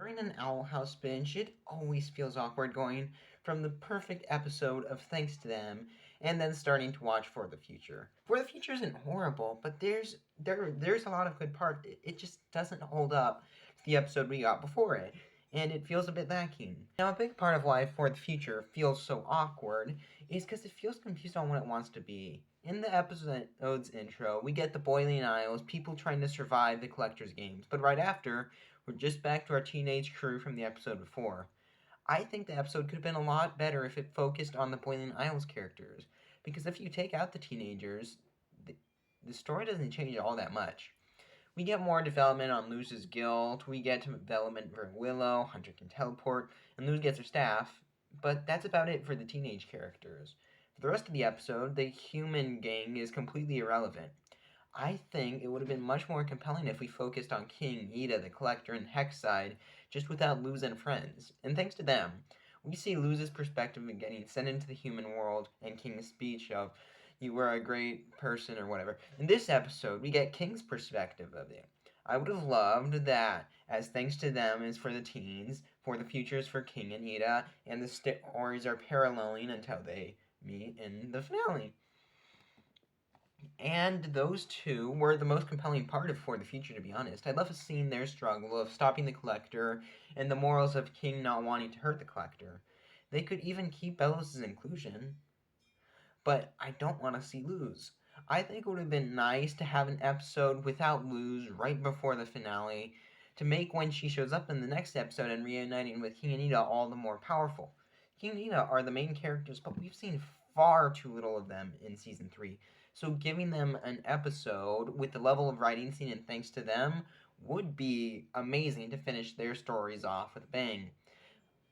during an Owl House binge, it always feels awkward going from the perfect episode of Thanks to Them and then starting to watch For the Future. For the Future isn't horrible, but there's a lot of good parts. It just doesn't hold up to the episode we got before it, and it feels a bit lacking. Now, a big part of why For the Future feels so awkward is because it feels confused on what it wants to be. In the episode's intro, we get the Boiling Isles, people trying to survive the Collector's Games, but right after, we're just back to our teenage crew from the episode before. I think the episode could have been a lot better if it focused on the Boiling Isles characters, because if you take out the teenagers, the, the story doesn't change all that much. We get more development on Luz's guilt, we get development for Willow, Hunter can teleport, and Luz gets her staff, but that's about it for the teenage characters. For the rest of the episode, the human gang is completely irrelevant. I think it would have been much more compelling if we focused on King, Ida, the Collector, and Hexside, just without Luz and friends. And thanks to them, we see Luz's perspective of getting sent into the human world and King's speech of, you were a great person or whatever. In this episode, we get King's perspective of it. I would have loved that, as thanks to them is for the teens, for the future is for King and Ida, and the stories are paralleling until they meet in the finale. And those two were the most compelling part of For the Future, to be honest. I love seeing their struggle of stopping the Collector and the morals of King not wanting to hurt the Collector. They could even keep Bellows' inclusion, but I don't want to see Luz. I think it would have been nice to have an episode without Luz right before the finale to make when she shows up in the next episode and reuniting with King and Ida all the more powerful. King and Ida are the main characters, but we've seen far too little of them in season 3. So giving them an episode with the level of writing seen and thanks to them would be amazing to finish their stories off with a bang.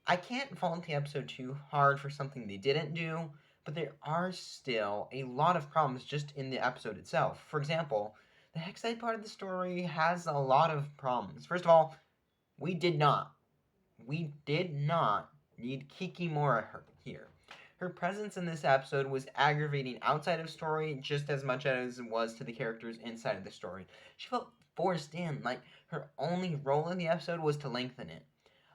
I can't fault the episode too hard for something they didn't do, but there are still a lot of problems just in the episode itself. For example, the Hexite part of the story has a lot of problems. First of all, we did not need Kikimora here. Her presence in this episode was aggravating outside of story just as much as it was to the characters inside of the story. She felt forced in, like her only role in the episode was to lengthen it.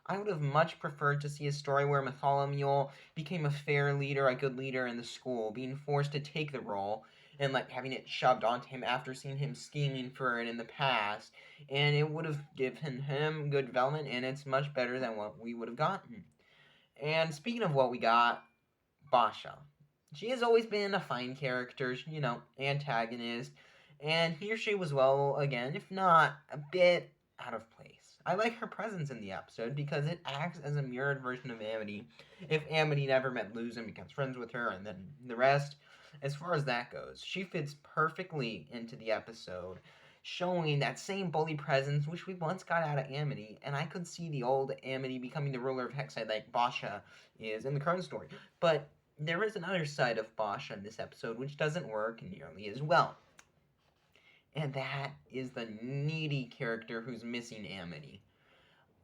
I would have much preferred to see a story where Matholomew became a fair leader, a good leader in the school, being forced to take the role, and like having it shoved onto him after seeing him scheming for it in the past, and it would have given him good development, and it's much better than what we would have gotten. And speaking of what we got, Basha. She has always been a fine character, antagonist, and here she was well again, if not a bit out of place. I like her presence in the episode because it acts as a mirrored version of Amity. If Amity never met Luz and becomes friends with her, and then the rest, as far as that goes, she fits perfectly into the episode, showing that same bully presence which we once got out of Amity, and I could see the old Amity becoming the ruler of Hexside like Basha is in the current story. But there is another side of Basha in this episode which doesn't work nearly as well. And that is the needy character who's missing Amity.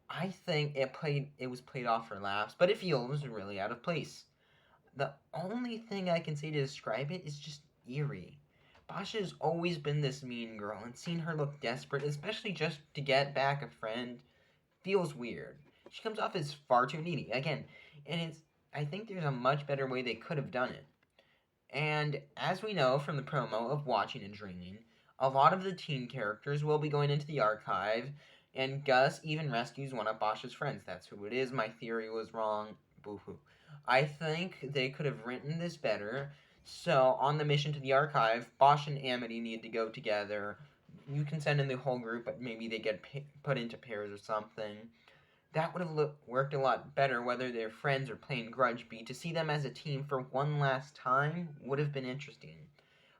I think it was played off for laughs, but it feels really out of place. The only thing I can say to describe it is just eerie. Basha has always been this mean girl, and seeing her look desperate, especially just to get back a friend, feels weird. She comes off as far too needy, again, and I think there's a much better way they could have done it. And as we know from the promo of Watching and Dreaming, a lot of the teen characters will be going into the archive, and Gus even rescues one of Basha's friends. That's who it is. My theory was wrong. Boo hoo. I think they could have written this better. So, on the mission to the archive, Bosch and Amity need to go together. You can send in the whole group, but maybe they get put into pairs or something. That would have worked a lot better whether they're friends or playing Grudge Beat. To see them as a team for one last time would have been interesting.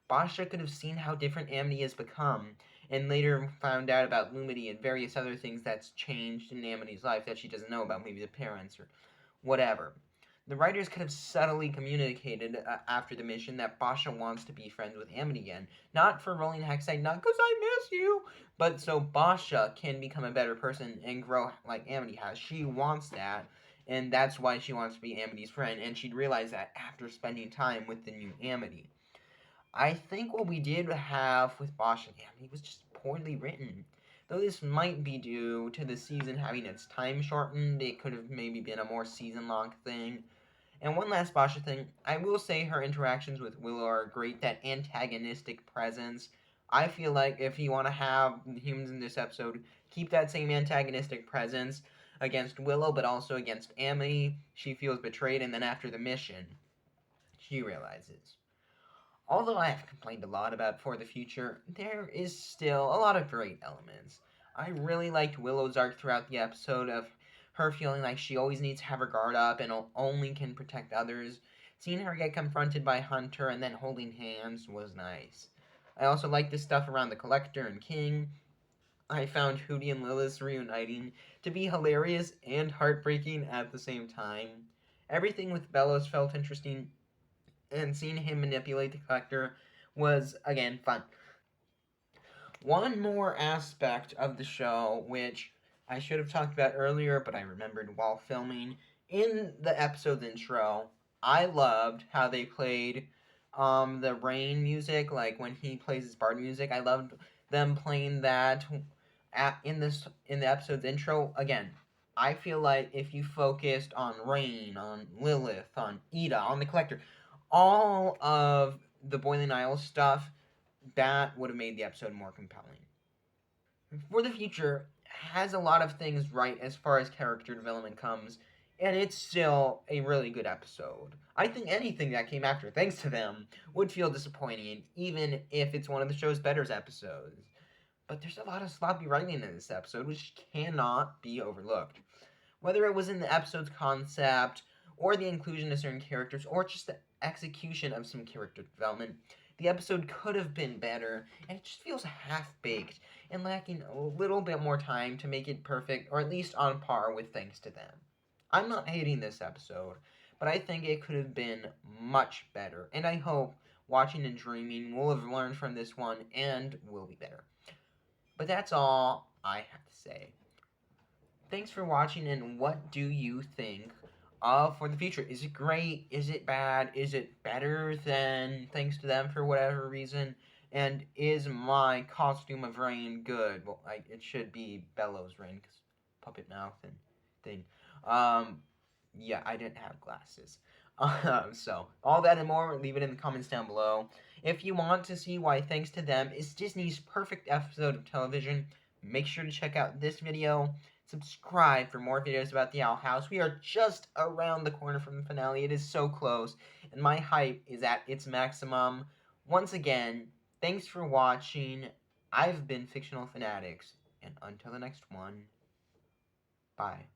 Basha could have seen how different Amity has become, and later found out about Lumity and various other things that's changed in Amity's life that she doesn't know about, maybe the parents or whatever. The writers could have subtly communicated after the mission that Basha wants to be friends with Amity again. Not for Rolling Hexite, not because I miss you, but so Basha can become a better person and grow like Amity has. She wants that, and that's why she wants to be Amity's friend, and she'd realize that after spending time with the new Amity. I think what we did have with Bosch and Amity was just poorly written. Though this might be due to the season having its time shortened, it could have maybe been a more season-long thing. And one last Basha thing, I will say her interactions with Willow are great, that antagonistic presence. I feel like if you want to have humans in this episode, keep that same antagonistic presence against Willow, but also against Amity. She feels betrayed, and then after the mission, she realizes. Although I have complained a lot about For the Future, there is still a lot of great elements. I really liked Willow's arc throughout the episode of her feeling like she always needs to have her guard up and only can protect others. Seeing her get confronted by Hunter and then holding hands was nice. I also liked the stuff around the Collector and King. I found Hootie and Lilith reuniting to be hilarious and heartbreaking at the same time. Everything with Bellows felt interesting, and seeing him manipulate the Collector was, again, fun. One more aspect of the show, which I should have talked about earlier, but I remembered while filming, in the episode's intro, I loved how they played the rain music, like when he plays his bard music. I loved them playing that in the episode's intro. Again, I feel like if you focused on Rain, on Lilith, on Ida, on the Collector, all of the Boiling Isles stuff, that would have made the episode more compelling. For the Future has a lot of things right as far as character development comes, and it's still a really good episode. I think anything that came after, thanks to them, would feel disappointing, even if it's one of the show's better episodes. But there's a lot of sloppy writing in this episode, which cannot be overlooked. Whether it was in the episode's concept, or the inclusion of certain characters, or just the execution of some character development, the episode could have been better, and it just feels half-baked and lacking a little bit more time to make it perfect, or at least on par with Thanks to Them. I'm not hating this episode, but I think it could have been much better, and I hope watching and dreaming will have learned from this one and will be better. But that's all I have to say. Thanks for watching, and what do you think of For the Future? Is it great? Is it bad? Is it better than Thanks to Them for whatever reason? And is my costume of Rain good? Well, it should be Bellows Rain, because puppet mouth and thing. Yeah, I didn't have glasses. So, all that and more, leave it in the comments down below. If you want to see why Thanks to Them is Disney's perfect episode of television, make sure to check out this video. Subscribe for more videos about the Owl House. We are just around the corner from the finale. It is so close, and my hype is at its maximum. Once again, thanks for watching. I've been Fictional Fanatics, and until the next one, bye.